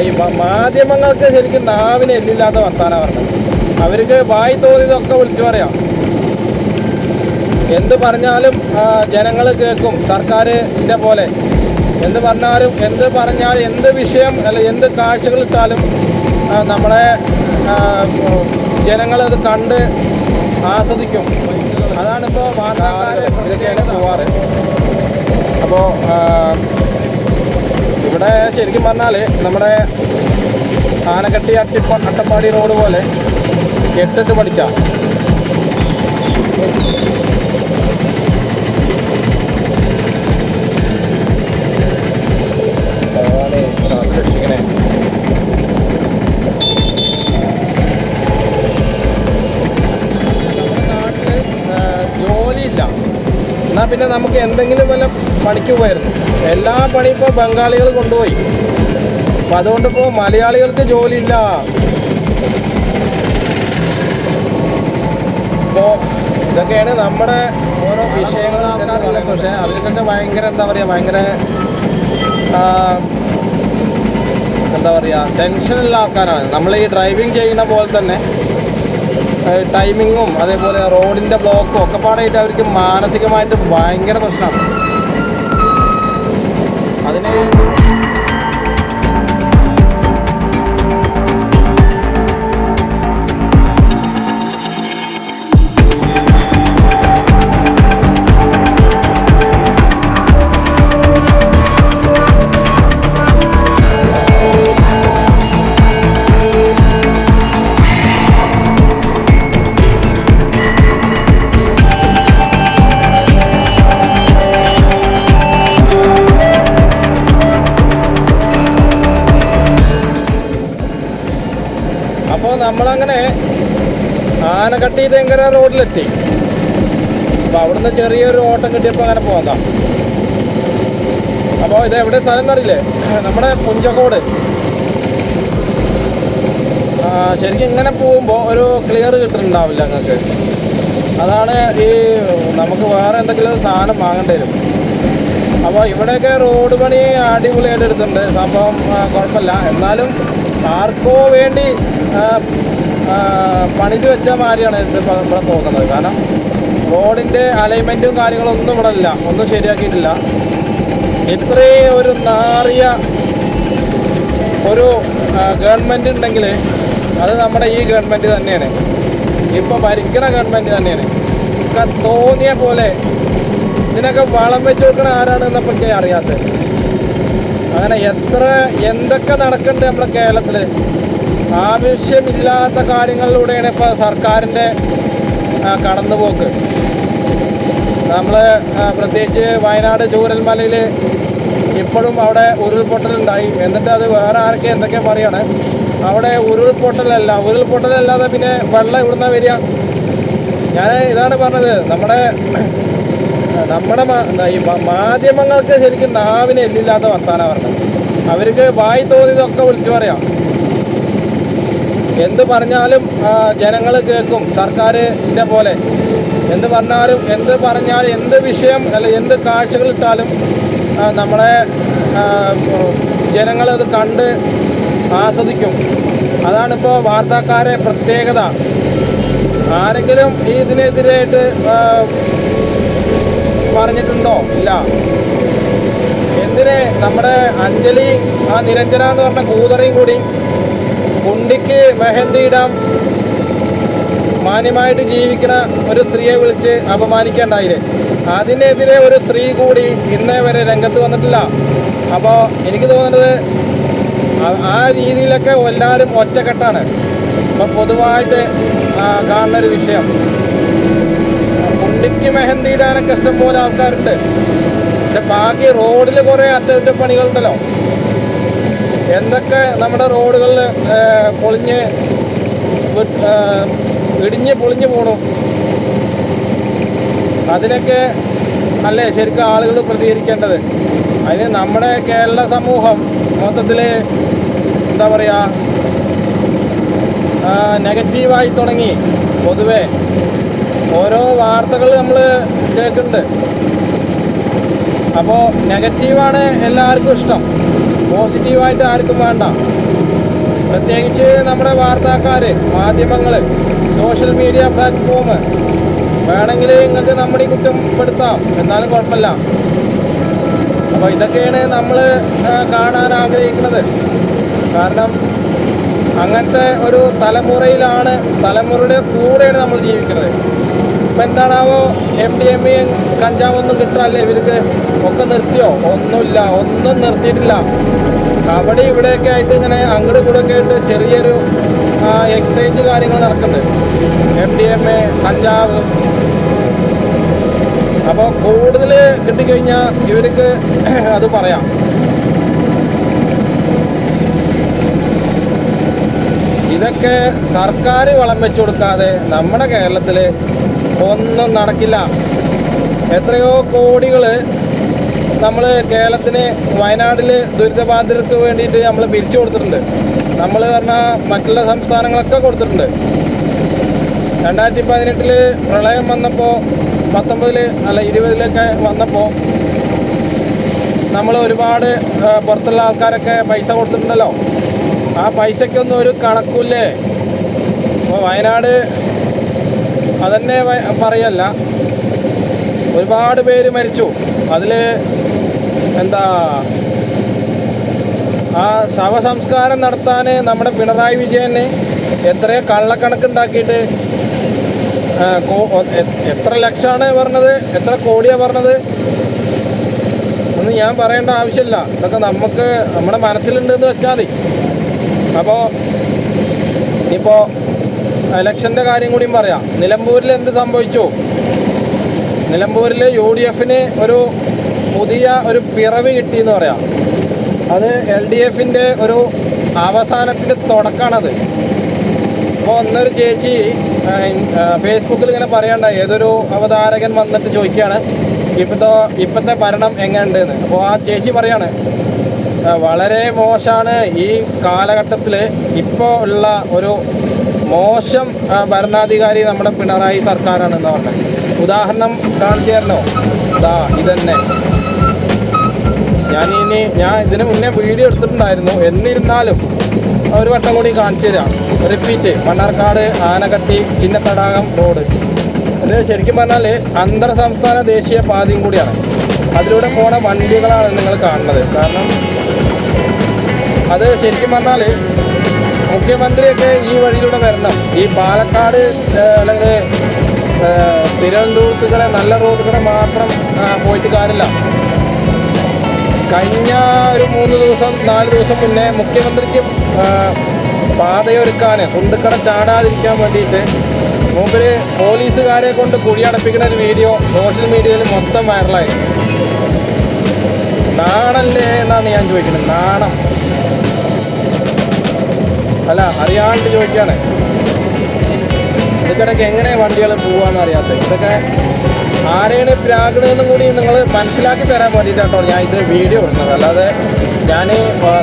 ഈ മാധ്യമങ്ങൾക്ക് ശരിക്കും നാവിന് എല്ലില്ലാത്ത വർത്താനം പറഞ്ഞത്. അവർക്ക് വായി തോന്നിയതൊക്കെ വിളിച്ചു പറയാം. എന്ത് പറഞ്ഞാലും ജനങ്ങൾ കേൾക്കും. സർക്കാരിൻ്റെ പോലെ എന്ത് പറഞ്ഞാലും എന്ത് വിഷയം അല്ല എന്ത് കാഴ്ചകളിട്ടാലും നമ്മളെ ജനങ്ങളത് കണ്ട് ആസ്വദിക്കും. അതാണിപ്പോൾ വാർത്താക്കാർ ഇതൊക്കെയാണ് പോവാറ്. അപ്പോൾ ഇവിടെ ശരിക്കും പറഞ്ഞാൽ നമ്മുടെ ആനക്കട്ടി അട്ടപ്പാടി റോഡ് പോലെ 8 പഠിക്കാം. ജോലിയില്ല എന്നാൽ പിന്നെ നമുക്ക് എന്തെങ്കിലും വല്ല പണിക്ക് പോയിരുന്നു. എല്ലാ പണി ഇപ്പോൾ ബംഗാളികൾ കൊണ്ടുപോയി. അപ്പം അതുകൊണ്ടിപ്പോൾ മലയാളികൾക്ക് ജോലിയില്ല. അപ്പോൾ ഇതൊക്കെയാണ് നമ്മുടെ ഓരോ വിഷയങ്ങൾ. പക്ഷേ അവർക്കൊക്കെ ഭയങ്കര എന്താ പറയുക ടെൻഷനുള്ള ആൾക്കാരാണ്. നമ്മൾ ഈ ഡ്രൈവിംഗ് ചെയ്യുന്ന പോലെ തന്നെ ടൈമിങ്ങും അതേപോലെ റോഡിൻ്റെ ബ്ലോക്കും ഒക്കെ പാടായിട്ട് അവർക്ക് മാനസികമായിട്ട് ഭയങ്കര പ്രശ്നമാണ്. അതിന് അപ്പോൾ നമ്മളങ്ങനെ ആനക്കട്ടി തെങ്കര റോഡിലെത്തി. അപ്പോൾ അവിടുന്ന് ചെറിയൊരു ഓട്ടം കിട്ടിയപ്പോൾ അങ്ങനെ പോകാം. അപ്പോൾ ഇത് എവിടെ സ്ഥലം എന്നറിയില്ലേ? നമ്മുടെ പുഞ്ചക്കോട്. ശരിക്കും ഇങ്ങനെ പോകുമ്പോൾ ഒരു ക്ലിയർ കിട്ടുന്നുണ്ടാവില്ല നിങ്ങൾക്ക്. അതാണ് ഈ നമുക്ക് വേറെ എന്തെങ്കിലും സാധനം വാങ്ങേണ്ടി വരും. അപ്പോൾ ഇവിടെയൊക്കെ റോഡ് പണി അടിപൊളിയായിട്ട് എടുത്തിട്ടുണ്ട്. സംഭവം കുഴപ്പമില്ല. എന്നാലും ആർക്കോ വേണ്ടി പണിത് വെച്ച മാതിരിയാണ് ഇതിപ്പോൾ ഇവിടെ തോന്നുന്നത്. കാരണം റോഡിൻ്റെ അലൈൻമെൻറ്റും കാര്യങ്ങളൊന്നും ഇവിടെ ഇല്ല, ഒന്നും ശരിയാക്കിയിട്ടില്ല. ഇത്രയും ഒരു നാറിയ ഒരു ഗവൺമെൻറ് ഉണ്ടെങ്കിൽ അത് നമ്മുടെ ഈ ഗവൺമെൻറ് തന്നെയാണ്. ഇപ്പോൾ ഭരിക്കുന്ന ഗവൺമെൻറ് തന്നെയാണ്. ഒക്കെ തോന്നിയ പോലെ ഇതിനൊക്കെ വളം വെച്ച് കൊടുക്കണ ആരാണെന്നപ്പോൾ എനിക്ക് അറിയാത്തത്. അങ്ങനെ എന്തൊക്കെ നടക്കുന്നുണ്ട് നമ്മുടെ കേരളത്തിൽ. ആവശ്യമില്ലാത്ത കാര്യങ്ങളിലൂടെയാണ് ഇപ്പോൾ സർക്കാരിൻ്റെ കടന്നുപോക്ക്. നമ്മൾ പ്രത്യേകിച്ച് വയനാട് ചൂരൽമലയിൽ ഇപ്പോഴും അവിടെ ഉരുൾപൊട്ടലുണ്ടായി. എന്നിട്ട് അത് വേറെ ആരൊക്കെ എന്തൊക്കെ പറയാണ്. അവിടെ ഉരുൾപൊട്ടലല്ലാതെ പിന്നെ വെള്ളം ഇവിടുന്ന് വരിക. ഞാൻ ഇതാണ് പറഞ്ഞത്, നമ്മുടെ ഈ മാധ്യമങ്ങൾക്ക് ശരിക്കും നാവിന് എല്ലില്ലാത്ത വർത്താനം പറഞ്ഞത്. അവർക്ക് വായി തോന്നിയതൊക്കെ വിളിച്ചു പറയാം. എന്ത് പറഞ്ഞാലും ജനങ്ങൾ കേൾക്കും. സർക്കാരിൻ്റെ പോലെ എന്ത് പറഞ്ഞാലും എന്ത് വിഷയം അല്ല എന്ത് കാഴ്ചകളിട്ടാലും നമ്മളെ ജനങ്ങളത് കണ്ട് ആസ്വദിക്കും. അതാണിപ്പോൾ വാർത്താക്കാരെ പ്രത്യേകത. ആരെങ്കിലും ഇതിനെതിരായിട്ട് പറഞ്ഞിട്ടുണ്ടോ? ഇല്ല. എന്തിന് നമ്മുടെ അഞ്ജലി നിരഞ്ജന എന്ന് പറഞ്ഞ കൂതറയും കൂടി കുണ്ടിക്ക് മെഹന്തി ഇടാം മാന്യമായിട്ട് ജീവിക്കുന്ന ഒരു സ്ത്രീയെ വിളിച്ച് അപമാനിക്കേണ്ടായില്ലേ? അതിനെതിരെ ഒരു സ്ത്രീ കൂടി ഇന്നേ വരെ രംഗത്ത് വന്നിട്ടില്ല. അപ്പോൾ എനിക്ക് തോന്നുന്നത് ആ രീതിയിലൊക്കെ എല്ലാവരും ഒറ്റക്കെട്ടാണ് ഇപ്പം പൊതുവായിട്ട് കാണുന്നൊരു വിഷയം. കുണ്ടിക്ക് മെഹന്തി ഇടാനൊക്കെ ഇഷ്ടംപോലെ ആൾക്കാരുണ്ട്. പക്ഷെ ബാക്കി റോഡിൽ കുറേ അറ്റകുറ്റപ്പണികളുണ്ടല്ലോ. എന്തൊക്കെ നമ്മുടെ റോഡുകളിൽ ഇടിഞ്ഞ് പൊളിഞ്ഞു പോണു. അതിനൊക്കെ അല്ലേ ശരിക്കും ആളുകൾ പ്രതികരിക്കേണ്ടത്. അതിന് നമ്മുടെ കേരള സമൂഹം മൊത്തത്തിൽ എന്താ പറയുക നെഗറ്റീവായി തുടങ്ങി. പൊതുവേ ഓരോ വാർത്തകൾ നമ്മൾ കേൾക്കുന്നുണ്ട്. അപ്പോൾ നെഗറ്റീവാണ് എല്ലാവർക്കും ഇഷ്ടം. പോസിറ്റീവായിട്ട് ആർക്കും വേണ്ട. പ്രത്യേകിച്ച് നമ്മുടെ വാർത്താക്കാർ, മാധ്യമങ്ങൾ, സോഷ്യൽ മീഡിയ പ്ലാറ്റ്ഫോം വേണമെങ്കിൽ നിങ്ങൾക്ക് നമ്മുടെ ഈ കുറ്റപ്പെടുത്താം, എന്നാലും കുഴപ്പമില്ല. അപ്പോൾ ഇതൊക്കെയാണ് നമ്മൾ കാണാൻ ആഗ്രഹിക്കുന്നത്. കാരണം അങ്ങനത്തെ ഒരു തലമുറയുടെ കൂടെയാണ് നമ്മൾ ജീവിക്കുന്നത്. ഇപ്പം എന്താണാവോ MDMA കഞ്ചാവൊന്നും കിട്ടാല്ലേ ഇവർക്ക്? ഒക്കെ നിർത്തിയോ? ഒന്നുമില്ല, ഒന്നും നിർത്തിയിട്ടില്ല. അവിടെ ഇവിടെയൊക്കെ ആയിട്ട് ഇങ്ങനെ അങ്ങോട്ടും ഇങ്ങോട്ടൊക്കെ ആയിട്ട് ചെറിയൊരു എക്സൈസ് കാര്യങ്ങൾ നടക്കുന്നുണ്ട്. MDMA, കഞ്ചാവ്. അപ്പോൾ കൂടുതൽ കിട്ടിക്കഴിഞ്ഞാൽ ഇവർക്ക് അത് പറയാം. ഇതൊക്കെ സർക്കാർ വളം വെച്ചു കൊടുക്കാതെ നമ്മുടെ കേരളത്തിൽ ഒന്നും നടക്കില്ല. എത്രയോ കോടികൾ നമ്മൾ കേരളത്തിന് വയനാട്ടിൽ ദുരിതബാധിതർക്ക് വേണ്ടിയിട്ട് നമ്മൾ പിരിച്ചു കൊടുത്തിട്ടുണ്ട്. നമ്മൾ പറഞ്ഞാൽ മറ്റുള്ള സംസ്ഥാനങ്ങളൊക്കെ കൊടുത്തിട്ടുണ്ട്. 2018 പ്രളയം വന്നപ്പോൾ, 20 വന്നപ്പോൾ നമ്മൾ ഒരുപാട് പുറത്തുള്ള ആൾക്കാരൊക്കെ പൈസ കൊടുത്തിട്ടുണ്ടല്ലോ. ആ പൈസയ്ക്കൊന്നും ഒരു കണക്കില്ലേ. അപ്പോൾ വയനാട് അതന്നെ പറയല്ല, ഒരുപാട് പേര് മരിച്ചു. അതിൽ ആ ശവസംസ്കാരം നടത്താൻ നമ്മുടെ പിണറായി വിജയന് എത്രയോ കള്ളക്കണക്കുണ്ടാക്കിയിട്ട് എത്ര ലക്ഷമാണ് പറഞ്ഞത്, എത്ര കോടിയാണ് പറഞ്ഞത് ഒന്നും ഞാൻ പറയേണ്ട ആവശ്യമില്ല. ഇതൊക്കെ നമ്മുടെ മനസ്സിലുണ്ടെന്ന് വെച്ചാൽ മതി. അപ്പോൾ ഇപ്പോൾ ഇലക്ഷൻ്റെ കാര്യം കൂടിയും പറയാം. നിലമ്പൂരിൽ എന്ത് സംഭവിച്ചു? നിലമ്പൂരിൽ UDFന് ഒരു പുതിയ പിറവി കിട്ടിയെന്ന് പറയാം. അത് LDFൻ്റെ ഒരു അവസാനത്തിൻ്റെ തുടക്കമാണത്. അപ്പോൾ ഒന്നൊരു ചേച്ചി ഫേസ്ബുക്കിൽ ഇങ്ങനെ പറയണ്ടായി, ഏതൊരു അവതാരകൻ വന്നിട്ട് ചോദിക്കുകയാണ് ഇപ്പോഴത്തെ ഭരണം എങ്ങനെയുണ്ടെന്ന്. അപ്പോൾ ആ ചേച്ചി പറയാണ്, വളരെ മോശമാണ് ഈ കാലഘട്ടത്തിൽ ഇപ്പോൾ ഉള്ള ഒരു മോശം ഭരണാധികാരി നമ്മുടെ പിണറായി സർക്കാരാണെന്ന് പറഞ്ഞത്. ഉദാഹരണം കാണിച്ചു തരണോ? ഇതന്നെ. ഞാൻ ഇതിന് മുന്നേ വീഡിയോ എടുത്തിട്ടുണ്ടായിരുന്നു. എന്നിരുന്നാലും ഒരു വട്ടം കൂടി കാണിച്ചു തരാം. റിപ്പീറ്റ്. മണ്ണാർക്കാട് ആനക്കട്ടി ചിന്നത്തടാകം റോഡ്. ഇത് ശരിക്കും പറഞ്ഞാൽ അന്തർ സംസ്ഥാന ദേശീയ പാതയും കൂടിയാണ്. അതിലൂടെ പോണ വണ്ടികളാണ് നിങ്ങൾ കാണുന്നത്. കാരണം അത് ശരിക്കും പറഞ്ഞാൽ മുഖ്യമന്ത്രിയൊക്കെ ഈ വഴിയിലൂടെ വരണം. ഈ പാലക്കാട് അല്ലെങ്കിൽ തിരുവനന്തപുരത്തുകൂടെ നല്ല റോഡുകൂടെ മാത്രം പോയിട്ട് കാര്യമില്ല. കഴിഞ്ഞ ഒരു 3 ദിവസം 4 ദിവസം മുന്നേ മുഖ്യമന്ത്രിക്ക് പാതയൊരുക്കാൻ കുണ്ടുക്കട ചാടാതിരിക്കാൻ വേണ്ടിയിട്ട് മുമ്പിൽ പോലീസുകാരെ കൊണ്ട് കുഴിയടപ്പിക്കുന്ന ഒരു വീഡിയോ സോഷ്യൽ മീഡിയയിൽ മൊത്തം വൈറലായി. നാണല്ലേ എന്നാണ് ഞാൻ ചോദിക്കുന്നത്. നാണം അല്ല, അറിയാണ്ട് ചോദിക്കുകയാണ്. ഇതൊക്കെ എങ്ങനെ വണ്ടികൾ പോവാന്ന് അറിയാത്തത്? ഇതൊക്കെ ആരെയാണ് പ്രാഗണെന്നും കൂടി നിങ്ങൾ മനസ്സിലാക്കി തരാൻ വേണ്ടിയിട്ടാട്ടോ ഞാൻ ഇത് വീഡിയോ ഇടുന്നത്. അല്ലാതെ ഞാൻ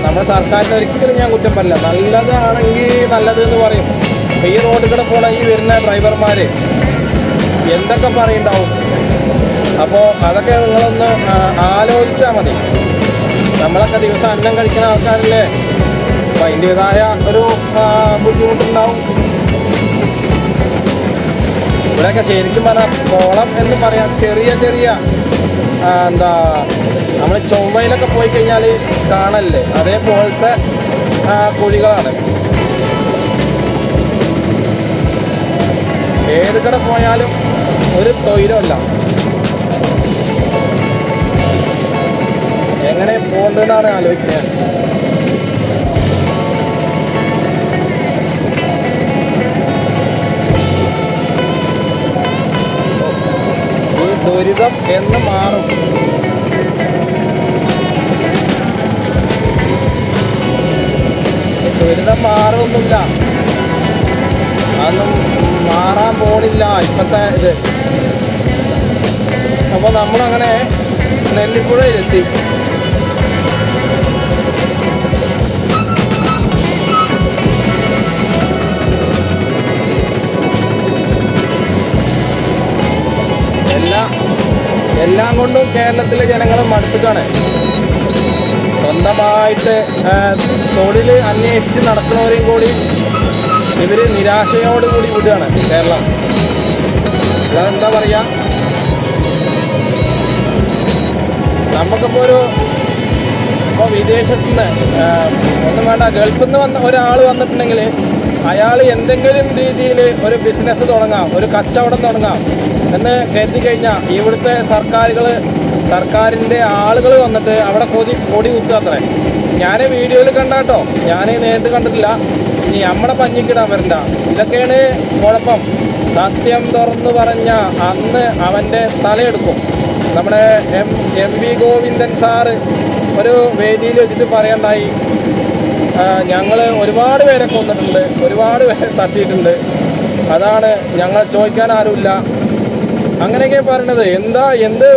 നമ്മുടെ സർക്കാരിന് ഒരിക്കലും ഞാൻ കുറ്റം പറയില്ല. നല്ലതാണെങ്കിൽ നല്ലത് എന്ന് പറയും. ഈ റോഡിൽ കൂടെ പോണ ഈ വരുന്ന ഡ്രൈവർമാർ എന്തൊക്കെ പറയുണ്ടാവും. അപ്പോൾ അതൊക്കെ നിങ്ങളൊന്ന് ആലോചിച്ചാൽ മതി. നമ്മളൊക്കെ ദിവസം അന്നം കഴിക്കുന്ന ആൾക്കാരല്ലേ. അപ്പോൾ അതിൻ്റേതായ ഒരു ബുദ്ധിമുട്ടുണ്ടാവും. ഇവിടെയൊക്കെ ശരിക്കും പറഞ്ഞാൽ കുളം എന്ന് പറയാം. ചെറിയ നമ്മൾ ചൊവ്വയിലൊക്കെ പോയി കഴിഞ്ഞാൽ കാണല്ലേ, അതേപോലത്തെ കുഴികളാണ്. ഏത് കട പോയാലും ഒരു തൊയിലമല്ല. എങ്ങനെ പോകേണ്ടതെന്നാണ് ആലോചിക്കുന്നത്. ഈ ദുരിതം എന്ന് മാറും. ദുരിതം മാറുമൊന്നുമില്ല, അതൊന്നും മാറാൻ പോണില്ല ഇപ്പോഴത്തെ ഇത്. അപ്പോൾ നമ്മളങ്ങനെ നെല്ലിപ്പുഴയിലെത്തി. എല്ലാം കൊണ്ടും കേരളത്തിലെ ജനങ്ങൾ മടുത്തിട്ടാണ്. സ്വന്തമായിട്ട് തൊഴിൽ അന്വേഷിച്ച് നടക്കുന്നവരെയും കൂടി ഇവർ നിരാശയോടുകൂടി വിടുകയാണ് കേരളം. അതെന്താ പറയുക, നമുക്കിപ്പോൾ ഇപ്പോൾ വിദേശത്തു നിന്ന് ഒന്നും വേണ്ട, ഗൾഫിൽ നിന്ന് വന്ന ഒരാൾ വന്നിട്ടുണ്ടെങ്കിൽ അയാൾ എന്തെങ്കിലും രീതിയിൽ ഒരു ബിസിനസ് തുടങ്ങാം, ഒരു കച്ചവടം തുടങ്ങാം എന്ന് കരുതി കഴിഞ്ഞാൽ ഇവിടുത്തെ സർക്കാരിൻ്റെ ആളുകൾ വന്നിട്ട് അവിടെ കൊടി കുത്തുക അത്രേ. ഞാൻ വീഡിയോയിൽ കണ്ടാട്ടോ, ഞാൻ നേരിട്ട് കണ്ടിട്ടില്ല. ഇനി നമ്മുടെ പഞ്ഞിക്കിടാൻ വരണ്ട. ഇതൊക്കെയാണ് കുഴപ്പം. സത്യം തുറന്നു പറഞ്ഞ അന്ന് അവൻ്റെ തലയെടുക്കും. നമ്മുടെ എം വി ഗോവിന്ദൻ സാറ് ഒരു വേദിയിൽ വെച്ചിട്ട് പറയണ്ടായി, ഞങ്ങൾ ഒരുപാട് പേരെ കൊന്നിട്ടുണ്ട്, ഒരുപാട് പേരെ തട്ടിയിട്ടുണ്ട്, അതാണ് ഞങ്ങൾ ചോദിക്കാൻ ആരുമില്ല, അങ്ങനെയൊക്കെ പറയണത്. എന്ത്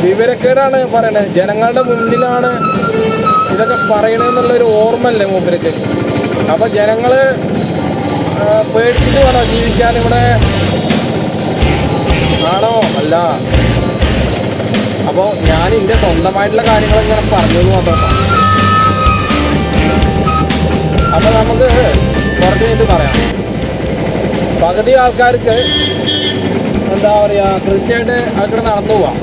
വിവരക്കേടാണ് പറയണത്. ജനങ്ങളുടെ മുന്നിലാണ് ഇതൊക്കെ പറയണമെന്നുള്ളൊരു ഓർമ്മയല്ലേ മൂപ്പർക്ക്. അപ്പോൾ ജനങ്ങൾ പേടിച്ചിട്ട് വേണോ ജീവിക്കാൻ ഇവിടെ? ആണോ? അല്ല. അപ്പോൾ ഞാൻ എൻ്റെ സ്വന്തമായിട്ടുള്ള കാര്യങ്ങൾ ഇങ്ങനെ പറഞ്ഞത് മാത്രം. അപ്പോൾ നമുക്ക് കുറച്ച് കഴിഞ്ഞിട്ട് പറയാം. പകുതി ആൾക്കാർക്ക് എന്താ പറയുക, കൃത്യമായിട്ട് അവിടെ നടന്നു പോവാം.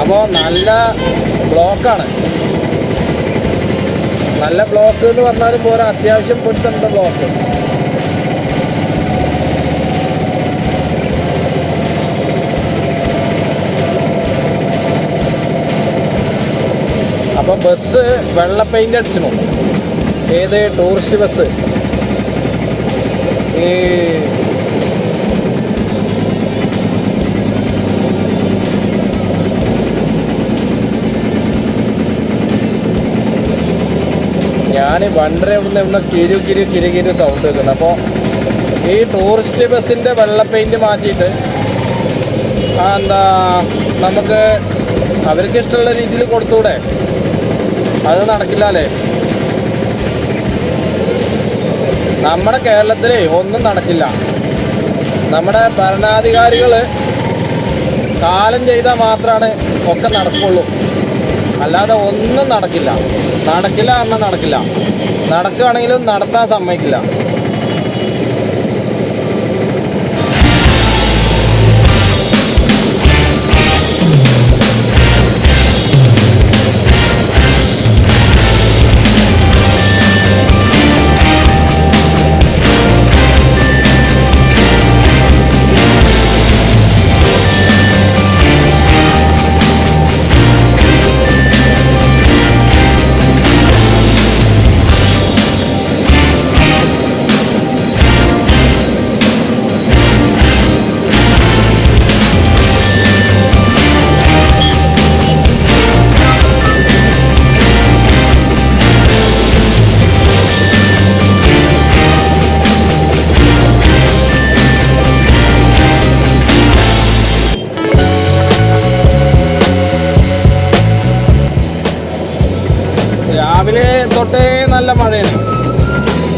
അപ്പോൾ നല്ല ബ്ലോക്കാണ്. നല്ല ബ്ലോക്ക് എന്ന് പറഞ്ഞാലും പോരാ, അത്യാവശ്യം പൊട്ടുന്ന ബ്ലോക്ക്. അപ്പോൾ ബസ് വെള്ള പെയിൻ്റ് അടിച്ചിരുന്നു. ഏത് ടൂറിസ്റ്റ് ബസ്? ഈ ഞാൻ വണ്ടര ഇവിടുന്ന് കിരു സൗണ്ട് വെക്കുന്നത്. അപ്പോൾ ഈ ടൂറിസ്റ്റ് ബസ്സിൻ്റെ വെള്ള പെയിൻറ്റ് മാറ്റിയിട്ട് എന്താ നമുക്ക് അവർക്ക് ഇഷ്ടമുള്ള രീതിയിൽ കൊടുത്തൂടെ? അത് നടക്കില്ല അല്ലേ? നമ്മുടെ കേരളത്തിൽ ഒന്നും നടക്കില്ല. നമ്മുടെ ഭരണാധികാരികൾ കാലം ചെയ്താൽ മാത്രമാണ് ഒക്കെ നടക്കുള്ളൂ. അല്ലാതെ ഒന്നും നടക്കില്ല. പറഞ്ഞാൽ നടക്കില്ല. നടക്കുകയാണെങ്കിലും നടത്താൻ സമ്മതിക്കില്ല. രാവിലെ തൊട്ടേ നല്ല മഴയാണ്.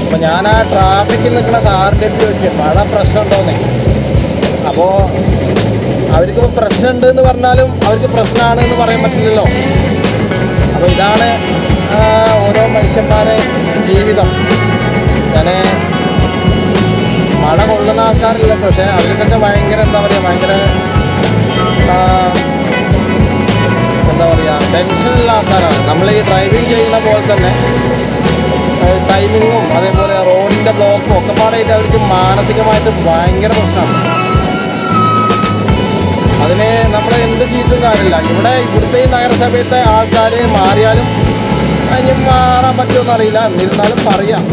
അപ്പോൾ ഞാൻ ആ ട്രാഫിക്കിൽ നിൽക്കുന്ന സാറിൻ്റെ അടുത്ത് ചോദിച്ചു, മഴ പ്രശ്നമുണ്ടോന്നേ. അപ്പോൾ അവർക്കിപ്പോൾ പ്രശ്നമുണ്ട് എന്ന് പറഞ്ഞാലും അവർക്ക് പ്രശ്നമാണ് എന്ന് പറയാൻ പറ്റില്ലല്ലോ. അപ്പോൾ ഇതാണ് ഓരോ മനുഷ്യന്മാരെ ജീവിതം. ഞാൻ മഴ കൊള്ളുന്ന ആൾക്കാരില്ല, പക്ഷേ അവർക്കൊക്കെ ഭയങ്കര എന്താ പറയുക, ടെൻഷനുള്ള ആൾക്കാരാണ്. നമ്മൾ ഈ ഡ്രൈവിംഗ് ചെയ്യുന്ന പോലെ തന്നെ ടൈമിങ്ങും അതേപോലെ റോഡിൻ്റെ ബ്ലോക്കും ഒക്കെ പാടായിട്ട് അവർക്ക് മാനസികമായിട്ട് ഭയങ്കര പ്രശ്നമാണ്. അതിന് നമ്മൾ എന്ത് ചെയ്തിട്ടും കാര്യമില്ല. ഇവിടുത്തെ ഈ നഗരസഭയിലത്തെ ആൾക്കാർ മാറിയാലും അതിന് മാറാൻ പറ്റുമെന്ന് അറിയില്ല. എന്നിരുന്നാലും പറയാം,